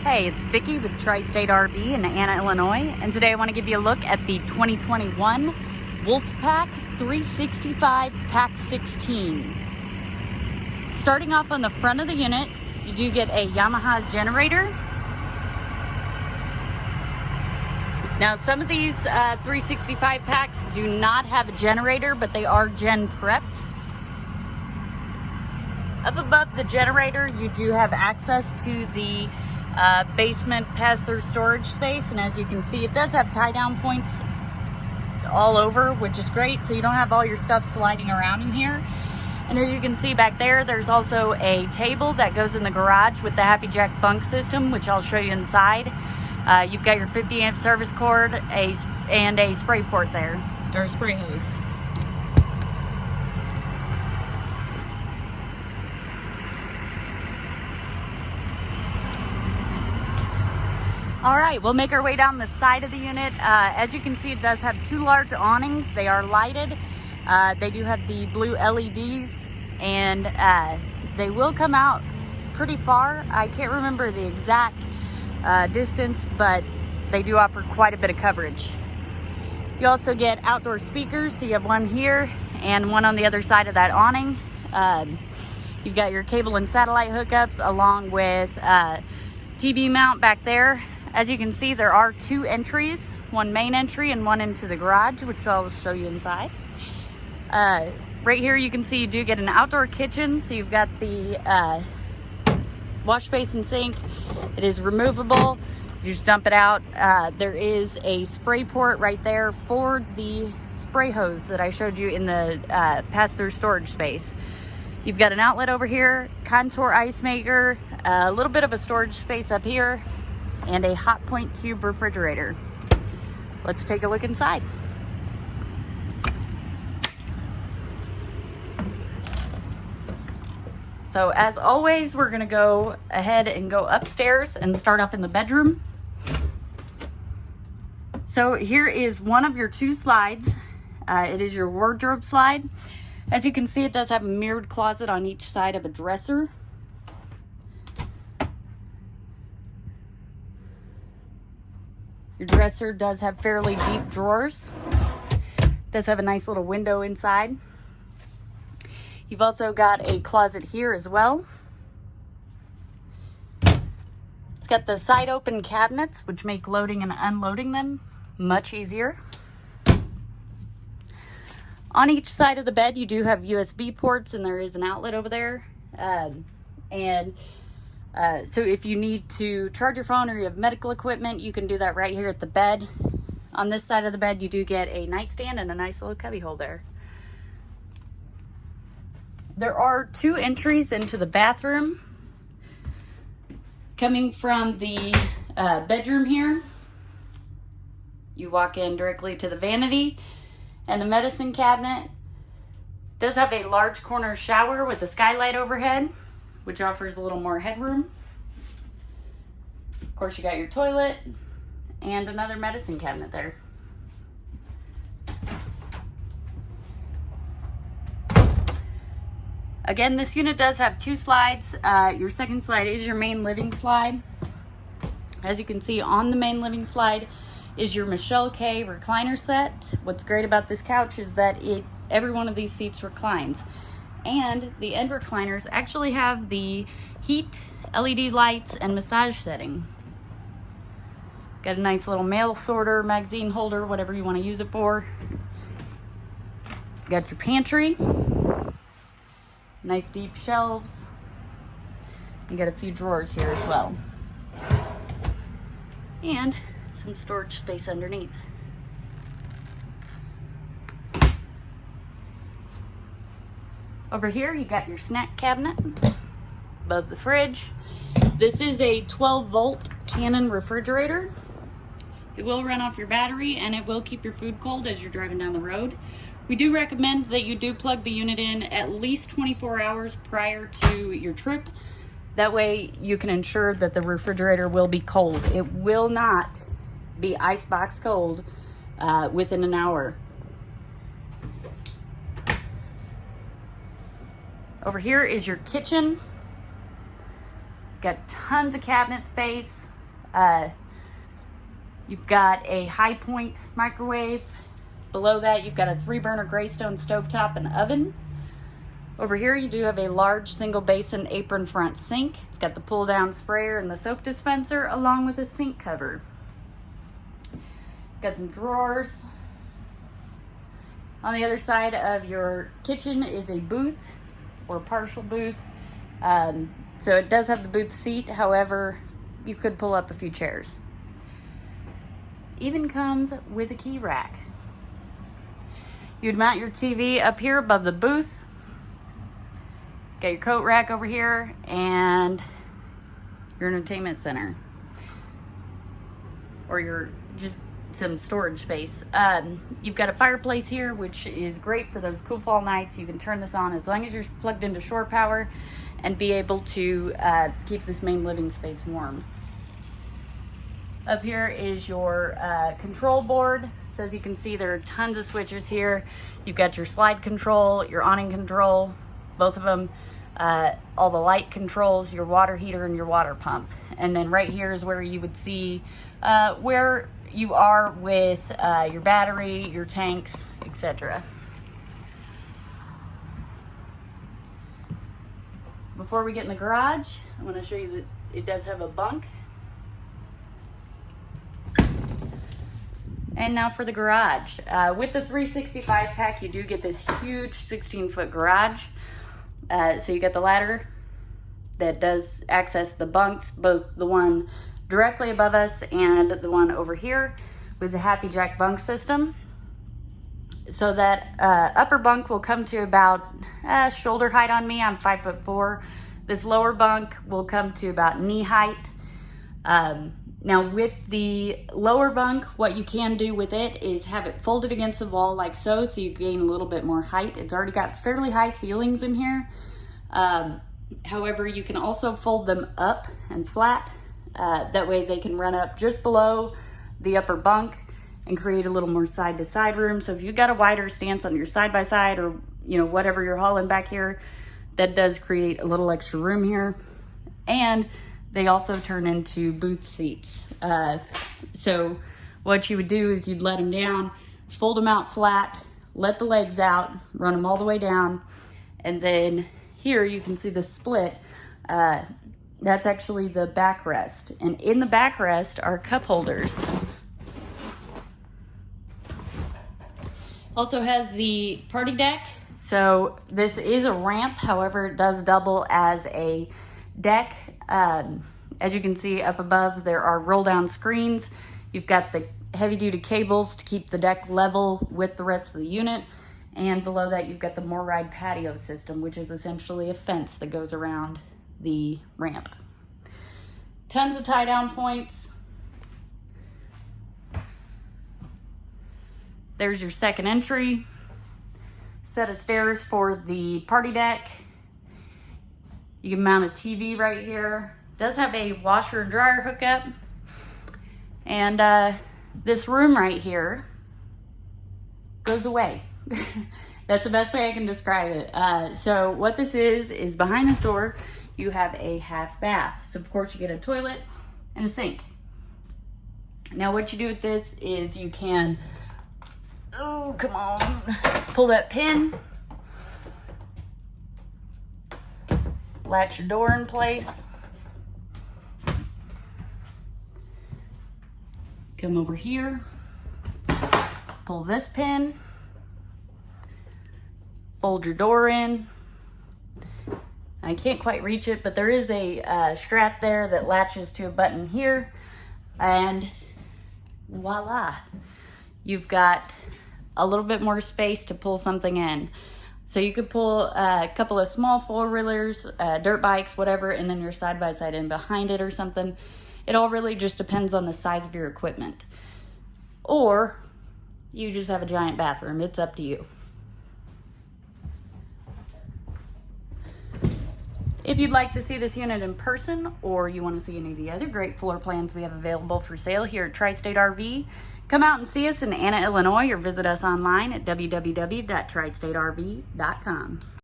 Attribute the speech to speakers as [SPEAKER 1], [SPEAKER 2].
[SPEAKER 1] Hey, it's Vicki with Tri-State RV in Anna, Illinois, and today I want to give you a look at the 2021 Wolfpack 365Pack16. Starting off on the front of the unit, you do get a Yamaha generator. Now, some of these 365 packs do not have a generator, but they are gen prepped. Up above the generator, you do have access to the basement pass-through storage space, and as you can see, it does have tie-down points all over, which is great, so you don't have all your stuff sliding around in here. And as you can see back there, there's also a table that goes in the garage with the Happy Jack bunk system, which I'll show you inside. You've got your 50 amp service cord and a spray port there, or spray hose. All right, we'll make our way down the side of the unit. As you can see, it does have two large awnings. They are lighted. They do have the blue LEDs, and they will come out pretty far. I can't remember the exact distance, but they do offer quite a bit of coverage. You also get outdoor speakers, so you have one here and one on the other side of that awning. You've got your cable and satellite hookups along with TV mount back there. As you can see, there are two entries, one main entry and one into the garage, which I'll show you inside. Right here you can see you do get an outdoor kitchen, so you've got the wash basin sink. It is removable. You just dump it out. There is a spray port right there for the spray hose that I showed you in the pass-through storage space. You've got an outlet over here, contour ice maker, a little bit of a storage space up here, and a hot point cube refrigerator. Let's take a look inside. So as always, we're gonna go ahead and go upstairs and start off in the bedroom. So here is one of your two slides. It is your wardrobe slide. As you can see, it does have a mirrored closet on each side of a dresser. Your dresser does have fairly deep drawers. It does have a nice little window inside. You've also got a closet here as well. It's got the side open cabinets, which make loading and unloading them much easier. On each side of the bed, you do have USB ports, and there is an outlet over there. So if you need to charge your phone or you have medical equipment, you can do that right here at the bed. On this side of the bed, you do get a nightstand and a nice little cubby hole there. There are two entries into the bathroom. Coming from the bedroom here, you walk in directly to the vanity and the medicine cabinet. It does have a large corner shower with a skylight overhead, which offers a little more headroom. Of course, you got your toilet and another medicine cabinet there. Again, this unit does have two slides. Your second slide is your main living slide. As you can see, on the main living slide is your Michelle K recliner set. What's great about this couch is that every one of these seats reclines. And the end recliners actually have the heat, LED lights, and massage setting. Got a nice little mail sorter, magazine holder, whatever you want to use it for. Got your pantry. Nice deep shelves. You got a few drawers here as well. And some storage space underneath. Over here, you got your snack cabinet above the fridge. This is a 12-volt Canon refrigerator. It will run off your battery, and it will keep your food cold as you're driving down the road. We do recommend that you do plug the unit in at least 24 hours prior to your trip. That way you can ensure that the refrigerator will be cold. It will not be icebox cold within an hour. Over here is your kitchen. Got tons of cabinet space, You've got a high point microwave. Below that, you've got a 3-burner Greystone stovetop and oven. Over here, you do have a large single basin apron front sink. It's got the pull down sprayer and the soap dispenser along with a sink cover. Got some drawers. On the other side of your kitchen is a booth or partial booth. So it does have the booth seat. However, you could pull up a few chairs. Even comes with a key rack. You'd mount your TV up here above the booth. Got your coat rack over here and your entertainment center. Or your just some storage space. You've got a fireplace here, which is great for those cool fall nights. You can turn this on as long as you're plugged into shore power and be able to keep this main living space warm. Up here is your control board. So as you can see, there are tons of switches here. You've got your slide control, your awning control, both of them, all the light controls, your water heater and your water pump. And then right here is where you would see where you are with your battery, your tanks, etc. Before we get in the garage, I want to show you that it does have a bunk. And now for the garage. With the 365 pack, you do get this huge 16-foot garage. So you got the ladder that does access the bunks, both the one directly above us and the one over here with the Happy Jack bunk system. So that upper bunk will come to about shoulder height on me. I'm 5'4". This lower bunk will come to about knee height. Now with the lower bunk, what you can do with it is have it folded against the wall like so you gain a little bit more height. It's already got fairly high ceilings in here. However, you can also fold them up and flat. That way they can run up just below the upper bunk and create a little more side-to-side room. So if you've got a wider stance on your side-by-side or whatever you're hauling back here, that does create a little extra room here. And they also turn into booth seats. So what you would do is you'd let them down, fold them out flat, let the legs out, run them all the way down, and then here you can see the split. That's actually the backrest. And in the backrest are cup holders. Also has the party deck. So this is a ramp, however, it does double as a deck. As you can see up above, there are roll down screens. You've got the heavy duty cables to keep the deck level with the rest of the unit. And below that, you've got the More Ride patio system, which is essentially a fence that goes around the ramp. Tons of tie down points. There's your second entry. Set of stairs for the party deck. You can mount a TV right here. It does have a washer and dryer hookup. And this room right here goes away. That's the best way I can describe it. So what this is behind this door, you have a half bath. So of course you get a toilet and a sink. Now what you do with this is you can, oh, come on, pull that pin, latch your door in place, come over here, pull this pin, fold your door in. I can't quite reach it, but there is a strap there that latches to a button here, and voila, you've got a little bit more space to pull something in. So you could pull a couple of small four-wheelers, dirt bikes, whatever, and then your side-by-side in behind it or something. It all really just depends on the size of your equipment. Or you just have a giant bathroom. It's up to you. If you'd like to see this unit in person, or you want to see any of the other great floor plans we have available for sale here at Tri-State RV, come out and see us in Anna, Illinois, or visit us online at www.tristaterv.com.